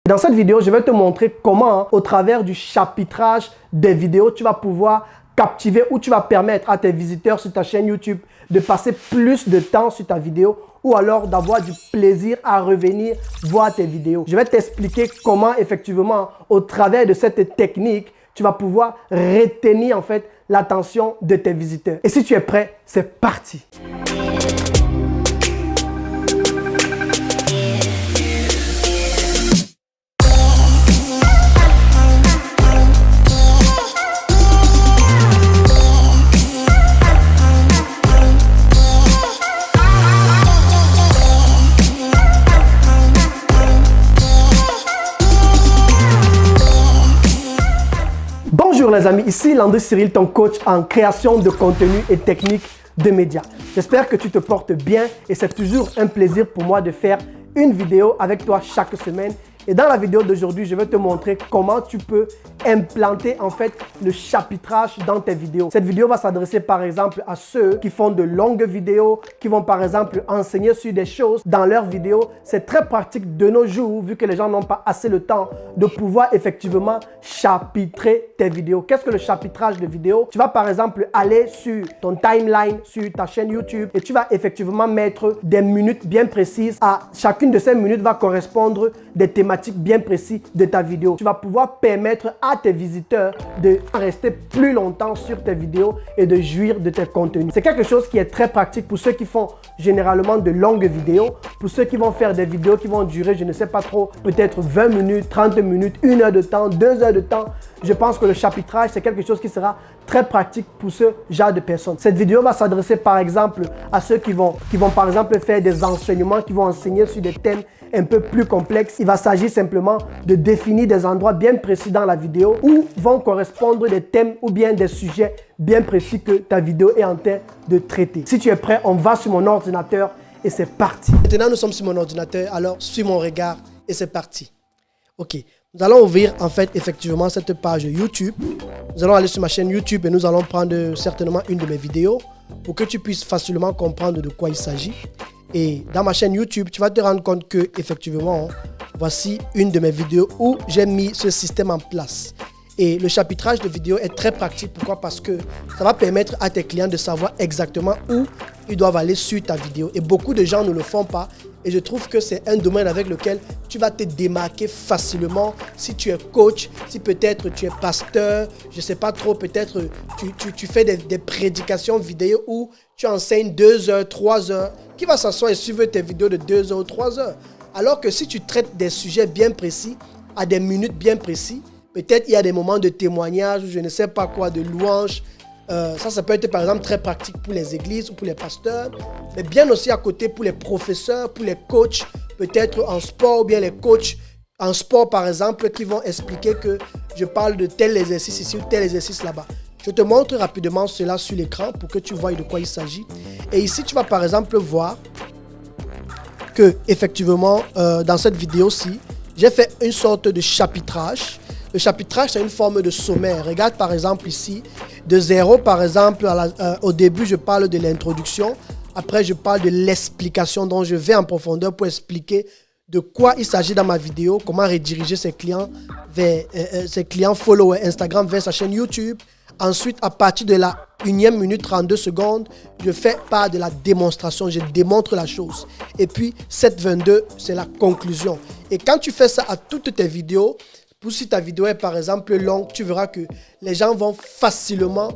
Dans cette vidéo, je vais te montrer comment, au travers du chapitrage des vidéos, tu vas pouvoir captiver ou tu vas permettre à tes visiteurs sur ta chaîne YouTube de passer plus de temps sur ta vidéo ou alors d'avoir du plaisir à revenir voir tes vidéos. Je vais t'expliquer comment effectivement, au travers de cette technique, tu vas pouvoir retenir en fait l'attention de tes visiteurs. Et si tu es prêt, c'est parti! Bonjour les amis, ici Landry Cyril, ton coach en création de contenu et technique de médias. J'espère que tu te portes bien et c'est toujours un plaisir pour moi de faire une vidéo avec toi chaque semaine. Et dans la vidéo d'aujourd'hui, je vais te montrer comment tu peux implanter en fait le chapitrage dans tes vidéos. Cette vidéo va s'adresser par exemple à ceux qui font de longues vidéos, qui vont par exemple enseigner sur des choses dans leurs vidéos. C'est très pratique de nos jours vu que les gens n'ont pas assez le temps de pouvoir effectivement chapitrer tes vidéos. Qu'est-ce que le chapitrage de vidéos? Tu vas par exemple aller sur ton timeline, sur ta chaîne YouTube et tu vas effectivement mettre des minutes bien précises. À chacune de ces minutes va correspondre des thématiques bien précis de ta vidéo. Tu vas pouvoir permettre à tes visiteurs de rester plus longtemps sur tes vidéos et de jouir de tes contenus. C'est quelque chose qui est très pratique pour ceux qui font généralement de longues vidéos, pour ceux qui vont faire des vidéos qui vont durer, je ne sais pas trop, peut-être 20 minutes, 30 minutes, 1 heure de temps, 2 heures de temps. Je pense que le chapitrage, c'est quelque chose qui sera très pratique pour ce genre de personnes. Cette vidéo va s'adresser par exemple à ceux qui vont par exemple faire des enseignements, qui vont enseigner sur des thèmes un peu plus complexes. Il va s'agir simplement de définir des endroits bien précis dans la vidéo où vont correspondre des thèmes ou bien des sujets bien précis que ta vidéo est en train de traiter. Si tu es prêt, on va sur mon ordinateur et c'est parti. Maintenant, nous sommes sur mon ordinateur, alors suis mon regard et c'est parti. Ok, nous allons ouvrir en fait effectivement cette page YouTube. Nous allons aller sur ma chaîne YouTube et nous allons prendre certainement une de mes vidéos pour que tu puisses facilement comprendre de quoi il s'agit. Et dans ma chaîne YouTube, tu vas te rendre compte que effectivement, voici une de mes vidéos où j'ai mis ce système en place. Et le chapitrage de vidéo est très pratique. Pourquoi? Parce que ça va permettre à tes clients de savoir exactement où ils doivent aller sur ta vidéo. Et beaucoup de gens ne le font pas. Et je trouve que c'est un domaine avec lequel tu vas te démarquer facilement si tu es coach, si peut-être tu es pasteur, je ne sais pas trop, peut-être tu fais des prédications vidéo où tu enseignes 2 heures, 3 heures. Qui va s'asseoir et suivre tes vidéos de 2 heures ou 3 heures? Alors que si tu traites des sujets bien précis, à des minutes bien précises, peut-être il y a des moments de témoignage ou je ne sais pas quoi, de louange. Ça peut être par exemple très pratique pour les églises ou pour les pasteurs, mais bien aussi à côté pour les professeurs, pour les coachs, peut-être en sport ou bien les coachs en sport par exemple qui vont expliquer que je parle de tel exercice ici ou tel exercice là-bas. Je te montre rapidement cela sur l'écran pour que tu vois de quoi il s'agit. Et ici, tu vas par exemple voir que effectivement dans cette vidéo-ci, j'ai fait une sorte de chapitrage. Le chapitrage, c'est une forme de sommaire. Regarde par exemple ici, de 0 par exemple, au début, je parle de l'introduction. Après, je parle de l'explication dont je vais en profondeur pour expliquer de quoi il s'agit dans ma vidéo, comment rediriger ses clients followers Instagram vers sa chaîne YouTube. Ensuite, à partir de la 1e minute 32 secondes, je fais part de la démonstration, je démontre la chose. Et puis, 7:22, c'est la conclusion. Et quand tu fais ça à toutes tes vidéos, si ta vidéo est par exemple longue, tu verras que les gens vont facilement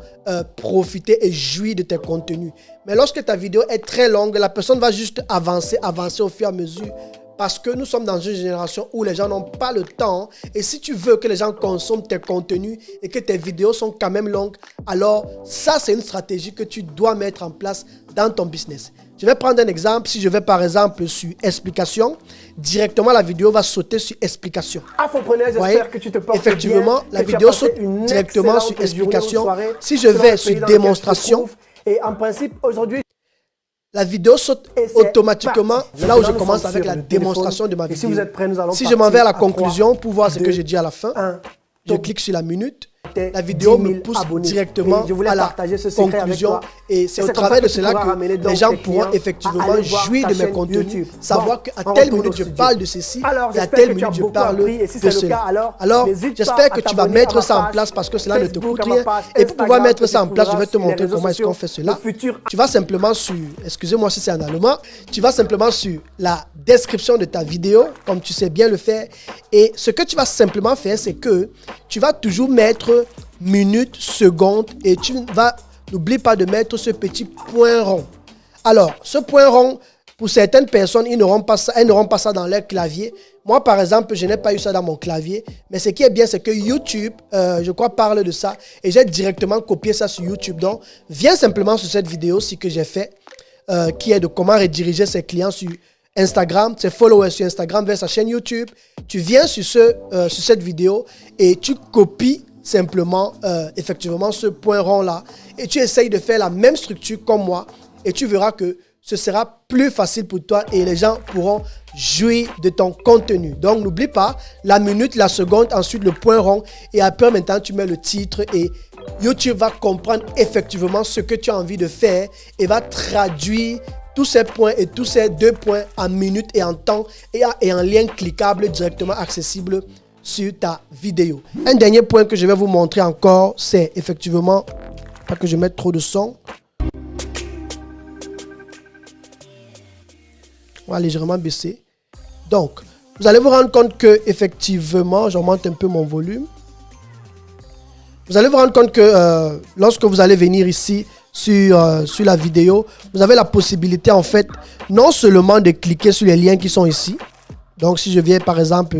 profiter et jouir de tes contenus. Mais lorsque ta vidéo est très longue, la personne va juste avancer au fur et à mesure. Parce que nous sommes dans une génération où les gens n'ont pas le temps. Et si tu veux que les gens consomment tes contenus et que tes vidéos sont quand même longues, alors ça, c'est une stratégie que tu dois mettre en place dans ton business. Je vais prendre un exemple. Si je vais par exemple sur explication, directement la vidéo va sauter sur explication. Afropreneur, j'espère que tu te portes effectivement, bien, la vidéo saute directement sur explication. Si je vais sur démonstration, et en principe, aujourd'hui, la vidéo saute automatiquement là où je commence avec la démonstration de ma vidéo. Si vous êtes prêts, nous allons si je m'en vais à la conclusion pour voir ce que j'ai dit à la fin, je clique sur la minute la vidéo me pousse directement à la conclusion. Et c'est au travers de cela que les gens pourront effectivement jouir de mes contenus, savoir qu'à telle minute je parle de ceci et à telle minute je parle de cela. Alors, j'espère que tu vas mettre ça en place parce que cela ne te coûte rien. Et pour pouvoir mettre ça en place, je vais te montrer comment est-ce qu'on fait cela. Tu vas simplement sur, excusez-moi si c'est en allemand, tu vas simplement sur la description de ta vidéo, comme tu sais bien le faire. Et ce que tu vas simplement faire, c'est que tu vas toujours mettre minutes, secondes et tu vas, n'oublie pas de mettre ce petit point rond. Alors, ce point rond, pour certaines personnes, elles n'auront pas ça dans leur clavier. Moi, par exemple, je n'ai pas eu ça dans mon clavier. Mais ce qui est bien, c'est que YouTube, je crois, parle de ça. Et j'ai directement copié ça sur YouTube. Donc, viens simplement sur cette vidéo-ci que j'ai fait, qui est de comment rediriger ses clients sur Instagram, ses followers sur Instagram vers sa chaîne YouTube. Tu viens sur cette vidéo et tu copies simplement, effectivement, ce point rond-là. Et tu essayes de faire la même structure comme moi. Et tu verras que ce sera plus facile pour toi et les gens pourront jouir de ton contenu. Donc, n'oublie pas la minute, la seconde, ensuite le point rond. Et après, maintenant, tu mets le titre et YouTube va comprendre effectivement ce que tu as envie de faire et va traduire tous ces points et tous ces 2 points en minutes et en temps et en lien cliquable directement accessible sur ta vidéo. Un dernier point que je vais vous montrer encore, c'est effectivement, pas que je mette trop de son. On va légèrement baisser. Donc, vous allez vous rendre compte que effectivement, j'augmente un peu mon volume. Vous allez vous rendre compte que lorsque vous allez venir ici sur la vidéo, vous avez la possibilité en fait non seulement de cliquer sur les liens qui sont ici. Donc, si je viens par exemple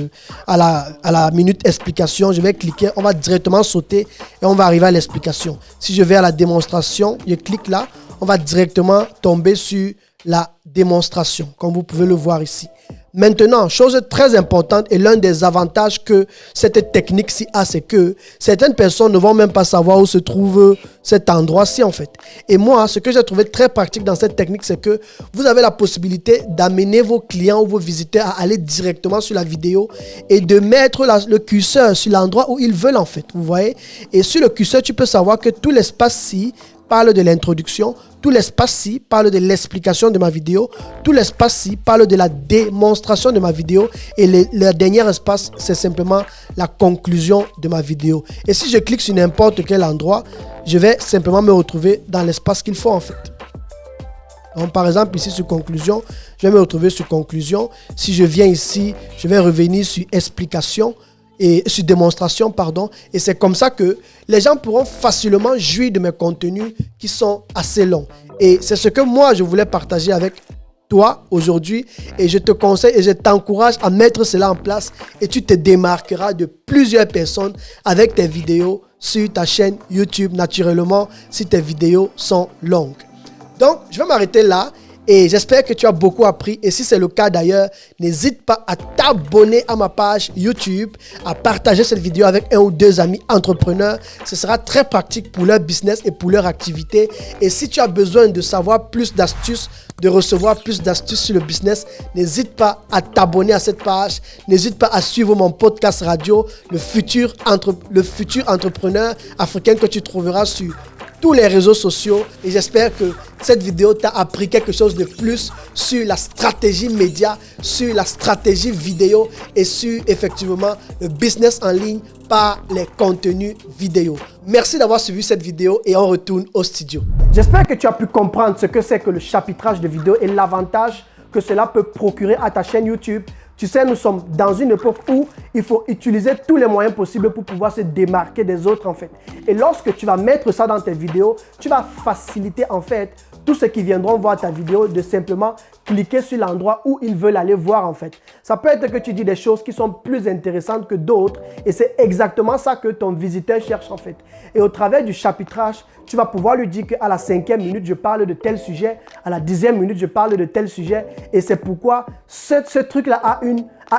à la minute explication, je vais cliquer, on va directement sauter et on va arriver à l'explication. Si je vais à la démonstration, je clique là, on va directement tomber sur la démonstration, comme vous pouvez le voir ici. Maintenant, chose très importante et l'un des avantages que cette technique-ci a, c'est que certaines personnes ne vont même pas savoir où se trouve cet endroit-ci en fait. Et moi, ce que j'ai trouvé très pratique dans cette technique, c'est que vous avez la possibilité d'amener vos clients ou vos visiteurs à aller directement sur la vidéo et de mettre le curseur sur l'endroit où ils veulent en fait. Vous voyez? Et sur le curseur, tu peux savoir que tout l'espace-ci parle de l'introduction, tout l'espace-ci parle de l'explication de ma vidéo, tout l'espace-ci parle de la démonstration de ma vidéo et le dernier espace, c'est simplement la conclusion de ma vidéo. Et si je clique sur n'importe quel endroit, je vais simplement me retrouver dans l'espace qu'il faut en fait. Donc, par exemple, ici sur conclusion, je vais me retrouver sur conclusion. Si je viens ici, je vais revenir sur explication. Et sur démonstration, pardon. Et c'est comme ça que les gens pourront facilement jouir de mes contenus qui sont assez longs. Et c'est ce que moi, je voulais partager avec toi aujourd'hui. Et je te conseille et je t'encourage à mettre cela en place. Et tu te démarqueras de plusieurs personnes avec tes vidéos sur ta chaîne YouTube, naturellement, si tes vidéos sont longues. Donc, je vais m'arrêter là. Et j'espère que tu as beaucoup appris. Et si c'est le cas d'ailleurs, n'hésite pas à t'abonner à ma page YouTube, à partager cette vidéo avec un ou deux amis entrepreneurs. Ce sera très pratique pour leur business et pour leur activité. Et si tu as besoin de savoir plus d'astuces, de recevoir plus d'astuces sur le business, n'hésite pas à t'abonner à cette page. N'hésite pas à suivre mon podcast radio, le futur entrepreneur africain que tu trouveras sur tous les réseaux sociaux. Et j'espère que cette vidéo t'a appris quelque chose de plus sur la stratégie média, sur la stratégie vidéo et sur effectivement le business en ligne par les contenus vidéo. Merci d'avoir suivi cette vidéo et on retourne au studio. J'espère que tu as pu comprendre ce que c'est que le chapitrage de vidéo et l'avantage que cela peut procurer à ta chaîne YouTube. Tu sais, nous sommes dans une époque où il faut utiliser tous les moyens possibles pour pouvoir se démarquer des autres en fait. Et lorsque tu vas mettre ça dans tes vidéos, tu vas faciliter en fait tous ceux qui viendront voir ta vidéo de simplement cliquer sur l'endroit où ils veulent aller voir en fait. Ça peut être que tu dis des choses qui sont plus intéressantes que d'autres et c'est exactement ça que ton visiteur cherche en fait. Et au travers du chapitrage, tu vas pouvoir lui dire qu'à la 5e minute, je parle de tel sujet, à la 10e minute, je parle de tel sujet et c'est pourquoi ce truc-là a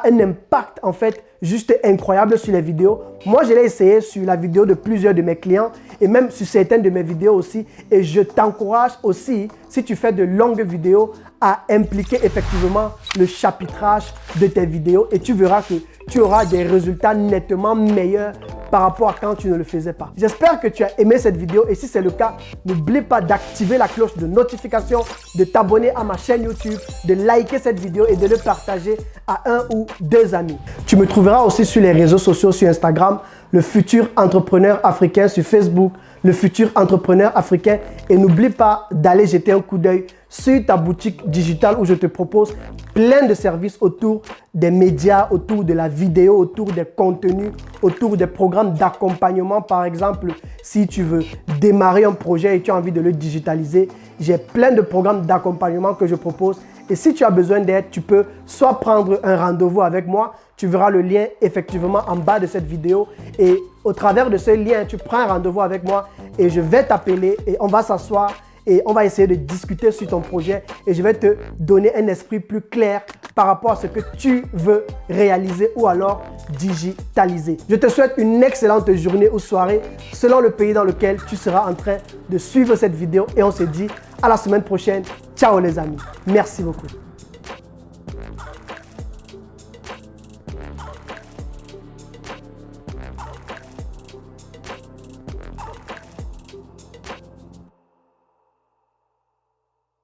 un impact en fait juste incroyable sur les vidéos. Moi, je l'ai essayé sur la vidéo de plusieurs de mes clients et même sur certaines de mes vidéos aussi. Et je t'encourage aussi, si tu fais de longues vidéos, à impliquer effectivement le chapitrage de tes vidéos et tu verras que tu auras des résultats nettement meilleurs par rapport à quand tu ne le faisais pas. J'espère que tu as aimé cette vidéo et si c'est le cas, n'oublie pas d'activer la cloche de notification, de t'abonner à ma chaîne YouTube, de liker cette vidéo et de le partager à 1 ou 2 amis. Tu me trouveras aussi sur les réseaux sociaux, sur Instagram, le futur entrepreneur africain, sur Facebook, le futur entrepreneur africain. Et n'oublie pas d'aller jeter un coup d'œil sur ta boutique digitale où je te propose plein de services autour des médias, autour de la vidéo, autour des contenus, autour des programmes d'accompagnement. Par exemple, si tu veux démarrer un projet et tu as envie de le digitaliser, j'ai plein de programmes d'accompagnement que je propose. Et si tu as besoin d'aide, tu peux soit prendre un rendez-vous avec moi, tu verras le lien effectivement en bas de cette vidéo et au travers de ce lien, tu prends un rendez-vous avec moi et je vais t'appeler et on va s'asseoir et on va essayer de discuter sur ton projet et je vais te donner un esprit plus clair par rapport à ce que tu veux réaliser ou alors digitaliser. Je te souhaite une excellente journée ou soirée selon le pays dans lequel tu seras en train de suivre cette vidéo et on se dit à la semaine prochaine. Ciao les amis. Merci beaucoup.